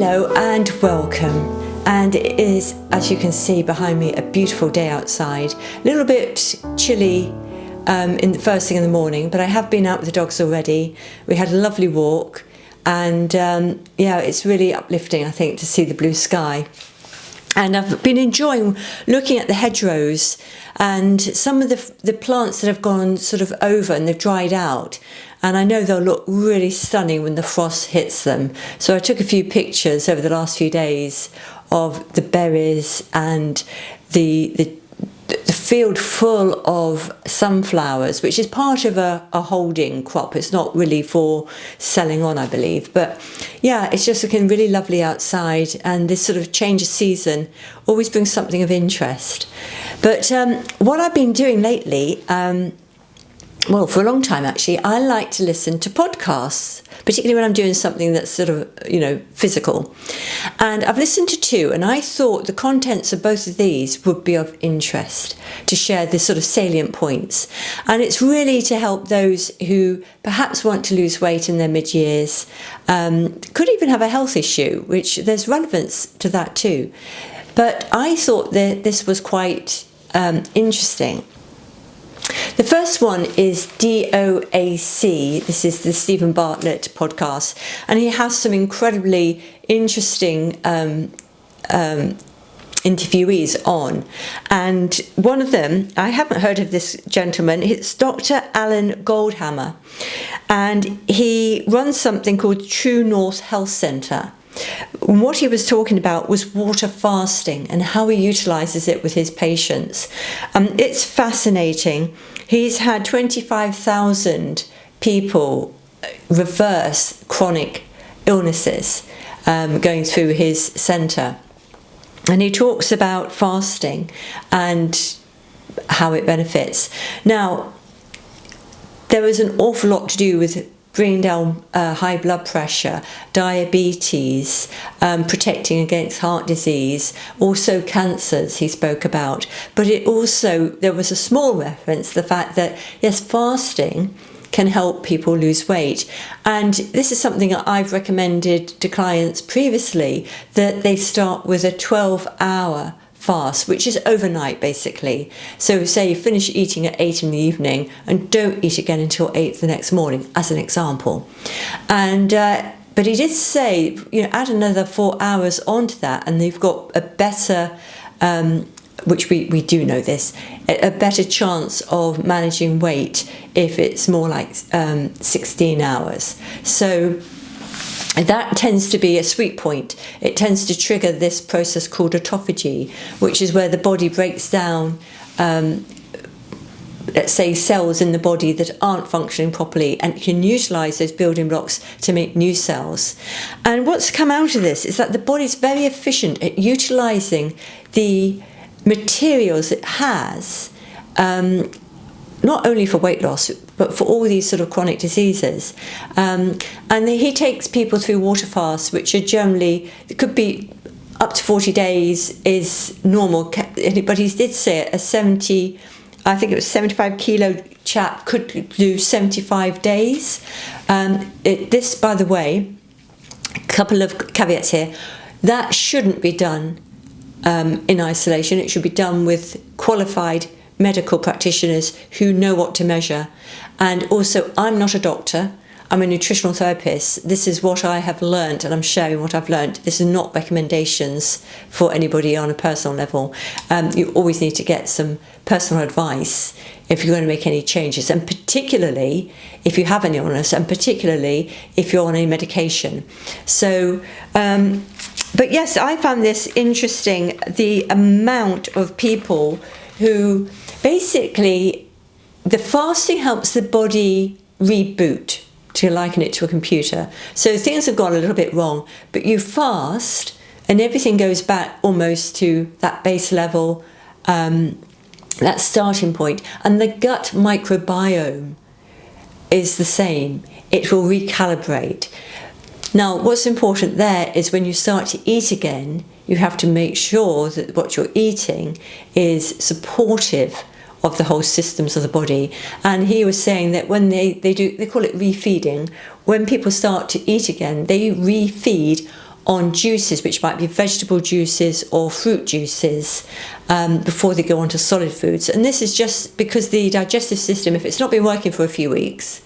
Hello and welcome. And it is, as you can see behind me, a beautiful day outside. A little bit chilly in the first thing in the morning, but I have been out with the dogs already. We had a lovely walk, and yeah, it's really uplifting, I think, to see the blue sky. And I've been enjoying looking at the hedgerows and some of the plants that have gone sort of over and they've dried out. And I know they'll look really stunning when the frost hits them. So I took a few pictures over the last few days of the berries and the field full of sunflowers, which is part of a holding crop. It's not really for selling on, I believe. But yeah, it's just looking really lovely outside, and this sort of change of season always brings something of interest. But what I've been doing lately, well, for a long time actually, I like to listen to podcasts, particularly when I'm doing something that's sort of, physical. And I've listened to two, and I thought the contents of both of these would be of interest to share this sort of salient points. And it's really to help those who perhaps want to lose weight in their mid-years, could even have a health issue, which there's relevance to that too. But I thought that this was quite interesting. The first one is DOAC. This is the Stephen Bartlett podcast, and he has some incredibly interesting interviewees on. And one of them, I haven't heard of this gentleman, it's Dr. Alan Goldhammer, and he runs something called True North Health Centre. What he was talking about was water fasting and how he utilises it with his patients. It's fascinating. He's had 25,000 people reverse chronic illnesses going through his centre. And he talks about fasting and how it benefits. Now, there is an awful lot to do with bringing down high blood pressure, diabetes, protecting against heart disease, also cancers he spoke about. But it also, there was a small reference to the fact that, yes, fasting can help people lose weight. And this is something that I've recommended to clients previously, that they start with a 12-hour fast, which is overnight basically. So say you finish eating at 8 in the evening and don't eat again until 8 the next morning, as an example. And but he did say, add another 4 hours onto that, and they've got a better, which we do know this, a better chance of managing weight if it's more like 16 hours. So that tends to be a sweet point. It tends to trigger this process called autophagy, which is where the body breaks down, let's say, cells in the body that aren't functioning properly, and can utilise those building blocks to make new cells. And what's come out of this is that the body's very efficient at utilising the materials it has, not only for weight loss, but for all these sort of chronic diseases. And he takes people through water fasts, which are generally, it could be up to 40 days is normal. But he did say a 75 kilo chap could do 75 days. This, by the way, a couple of caveats here, that shouldn't be done in isolation. It should be done with qualified medical practitioners who know what to measure. And also, I'm not a doctor, I'm a nutritional therapist. This is what I have learned, and I'm sharing what I've learned. This is not recommendations for anybody on a personal level. You always need to get some personal advice if you're going to make any changes, and particularly if you have an illness, and particularly if you're on any medication. So but yes, I found this interesting, the amount of people who basically, the fasting helps the body reboot, to liken it to a computer. So things have gone a little bit wrong, but you fast and everything goes back almost to that base level, that starting point. And the gut microbiome is the same. It will recalibrate. Now, what's important there is when you start to eat again, you have to make sure that what you're eating is supportive of the whole systems of the body. And he was saying that when they call it refeeding, when people start to eat again, they refeed on juices, which might be vegetable juices or fruit juices, before they go on to solid foods. And this is just because the digestive system, if it's not been working for a few weeks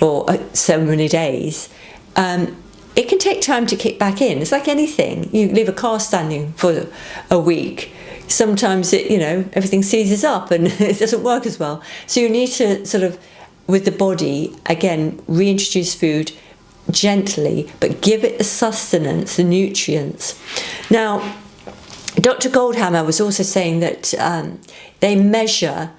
or so many days, it can take time to kick back in. It's like anything. You leave a car standing for a week. Sometimes everything seizes up and it doesn't work as well. So you need to sort of, with the body, again, reintroduce food gently, but give it the sustenance, the nutrients. Now, Dr. Goldhammer was also saying that they measure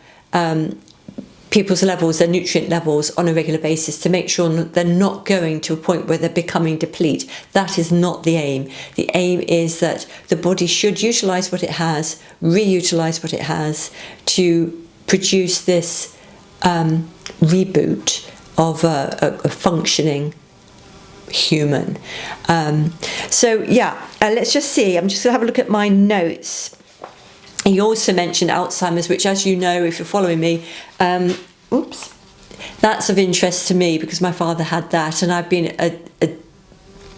people's levels, their nutrient levels, on a regular basis to make sure that they're not going to a point where they're becoming deplete. That is not the aim. The aim is that the body should utilise what it has, reutilise what it has to produce this reboot of a functioning human. Let's just see. I'm just going to have a look at my notes. He also mentioned Alzheimer's, which, as you know, if you're following me, that's of interest to me because my father had that, and I've been a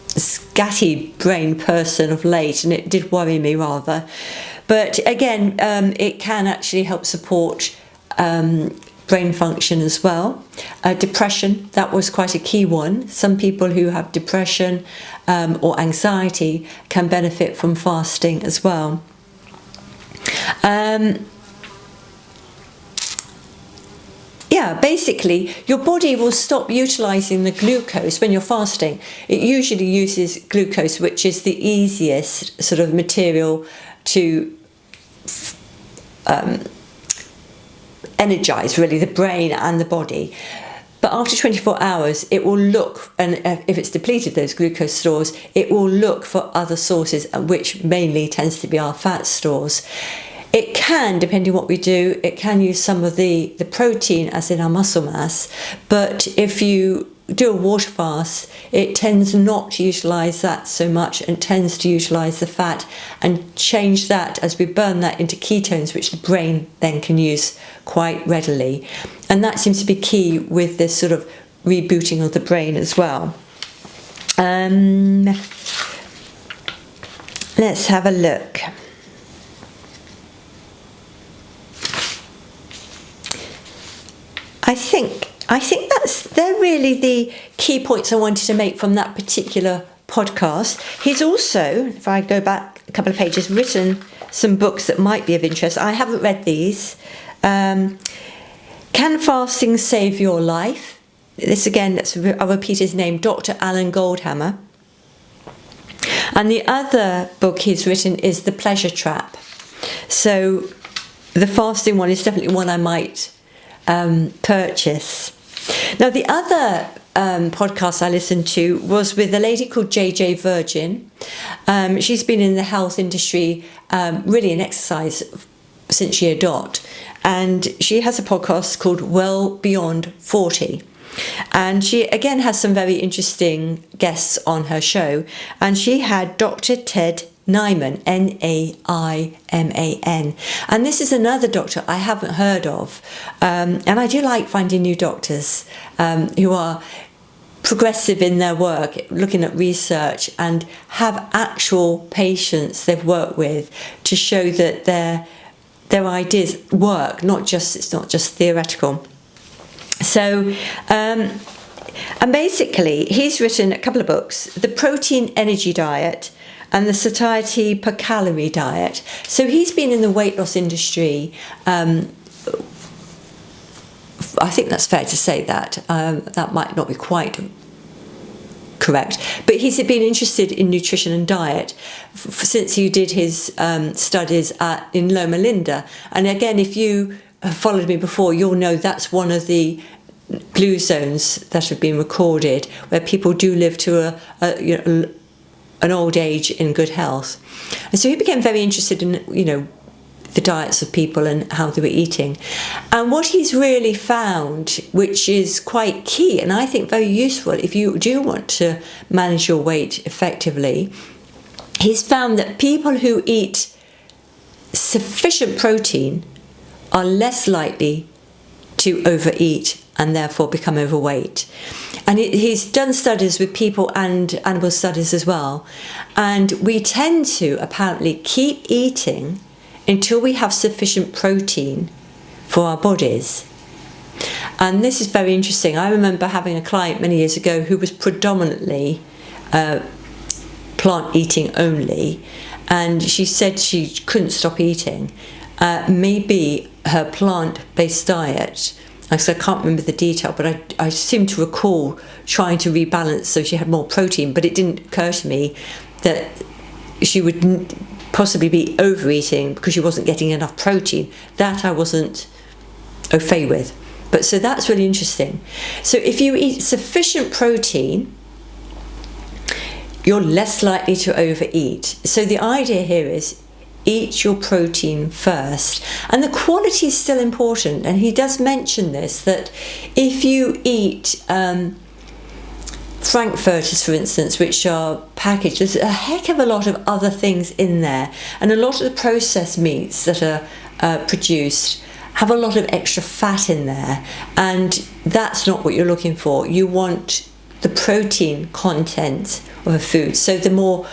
scatty brain person of late, and it did worry me rather. But again, it can actually help support brain function as well. Depression, that was quite a key one. Some people who have depression or anxiety can benefit from fasting as well. Basically, your body will stop utilising the glucose when you're fasting. It usually uses glucose, which is the easiest sort of material to energise, really, the brain and the body. But after 24 hours, it will look, and if it's depleted those glucose stores, it will look for other sources, which mainly tends to be our fat stores. It can, depending on what we do, it can use some of the protein as in our muscle mass, but if you do a water fast, it tends not to utilise that so much and tends to utilise the fat and change that as we burn that into ketones, which the brain then can use quite readily. And that seems to be key with this sort of rebooting of the brain as well. Let's have a look. I think they're really the key points I wanted to make from that particular podcast. He's also, if I go back a couple of pages, written some books that might be of interest. I haven't read these. Can Fasting Save Your Life? This again, I'll repeat his name, Dr. Alan Goldhammer. And the other book he's written is The Pleasure Trap. So the fasting one is definitely one I might purchase. Now, the other podcast I listened to was with a lady called JJ Virgin. She's been in the health industry, really in exercise since year dot, and she has a podcast called Well Beyond 40. And she again has some very interesting guests on her show, and she had Dr. Ted Naiman, Naiman, and this is another doctor I haven't heard of, and I do like finding new doctors who are progressive in their work, looking at research and have actual patients they've worked with to show that their ideas work, it's not just theoretical. So and basically he's written a couple of books, The Protein Energy Diet and The Satiety Per Calorie Diet. So he's been in the weight loss industry. I think that's fair to say that. That might not be quite correct. But he's been interested in nutrition and diet since he did his studies in Loma Linda. And again, if you have followed me before, you'll know that's one of the blue zones that have been recorded where people do live to an old age in good health. And so he became very interested in, the diets of people and how they were eating. And what he's really found, which is quite key and I think very useful if you do want to manage your weight effectively, he's found that people who eat sufficient protein are less likely to overeat and therefore become overweight. And he's done studies with people and animal studies as well. And we tend to apparently keep eating until we have sufficient protein for our bodies. And this is very interesting. I remember having a client many years ago who was predominantly plant eating only, and she said she couldn't stop eating. Maybe her plant-based diet, I can't remember the detail, but I seem to recall trying to rebalance so she had more protein, but it didn't occur to me that she would possibly be overeating because she wasn't getting enough protein. That I wasn't au fait with. But so that's really interesting. So if you eat sufficient protein, you're less likely to overeat. So the idea here is eat your protein first. And the quality is still important. And he does mention this, that if you eat frankfurters, for instance, which are packaged, there's a heck of a lot of other things in there. And a lot of the processed meats that are produced have a lot of extra fat in there, and that's not what you're looking for. You want the protein content of a food. So the more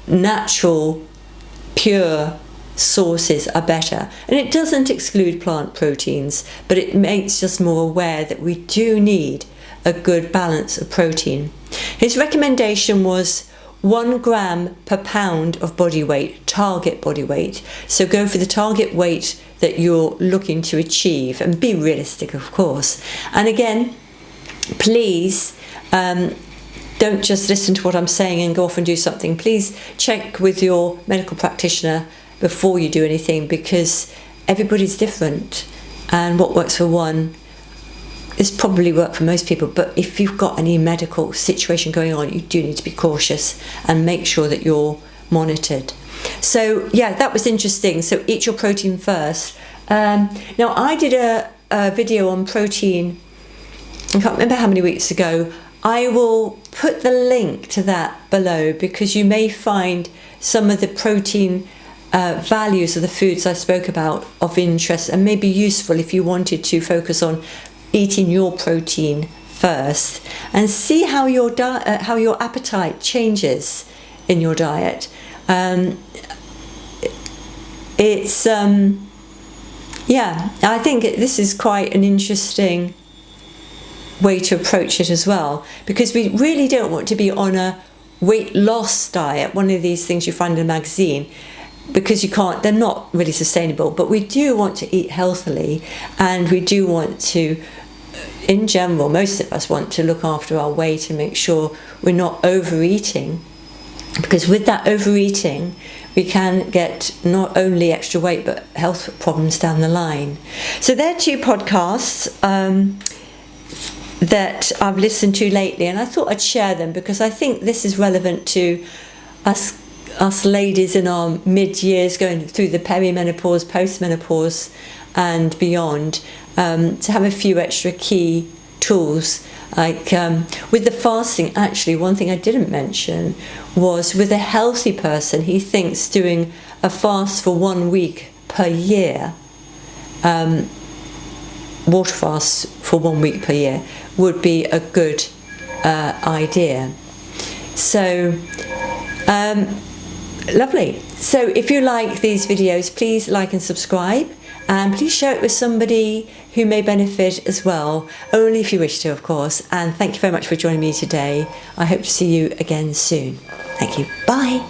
natural, pure sources are better. And it doesn't exclude plant proteins, but it makes us more aware that we do need a good balance of protein. His recommendation was 1 gram per pound of body weight, target body weight. So go for the target weight that you're looking to achieve, and be realistic, of course. And again, please don't just listen to what I'm saying and go off and do something. Please check with your medical practitioner before you do anything, because everybody's different, and what works for one is probably work for most people. But if you've got any medical situation going on, you do need to be cautious and make sure that you're monitored. So yeah, that was interesting. So eat your protein first. Now I did a video on protein, I can't remember how many weeks ago. I will put the link to that below, because you may find some of the protein values of the foods I spoke about of interest, and may be useful if you wanted to focus on eating your protein first and see how your how your appetite changes in your diet. Yeah, I think this is quite an interesting way to approach it as well, because we really don't want to be on a weight loss diet, one of these things you find in a magazine, because they're not really sustainable. But we do want to eat healthily, and we do want to, in general, most of us want to look after our weight and make sure we're not overeating, because with that overeating we can get not only extra weight but health problems down the line. So there are 2 podcasts that I've listened to lately, and I thought I'd share them because I think this is relevant to us ladies in our mid-years, going through the perimenopause, postmenopause and beyond, to have a few extra key tools. Like with the fasting, actually one thing I didn't mention was, with a healthy person, he thinks doing a fast for 1 week per year, water fast for 1 week per year, would be a good idea. So lovely. So if you like these videos, please like and subscribe, and please share it with somebody who may benefit as well, only if you wish to, of course. And thank you very much for joining me today. I hope to see you again soon. Thank you. Bye.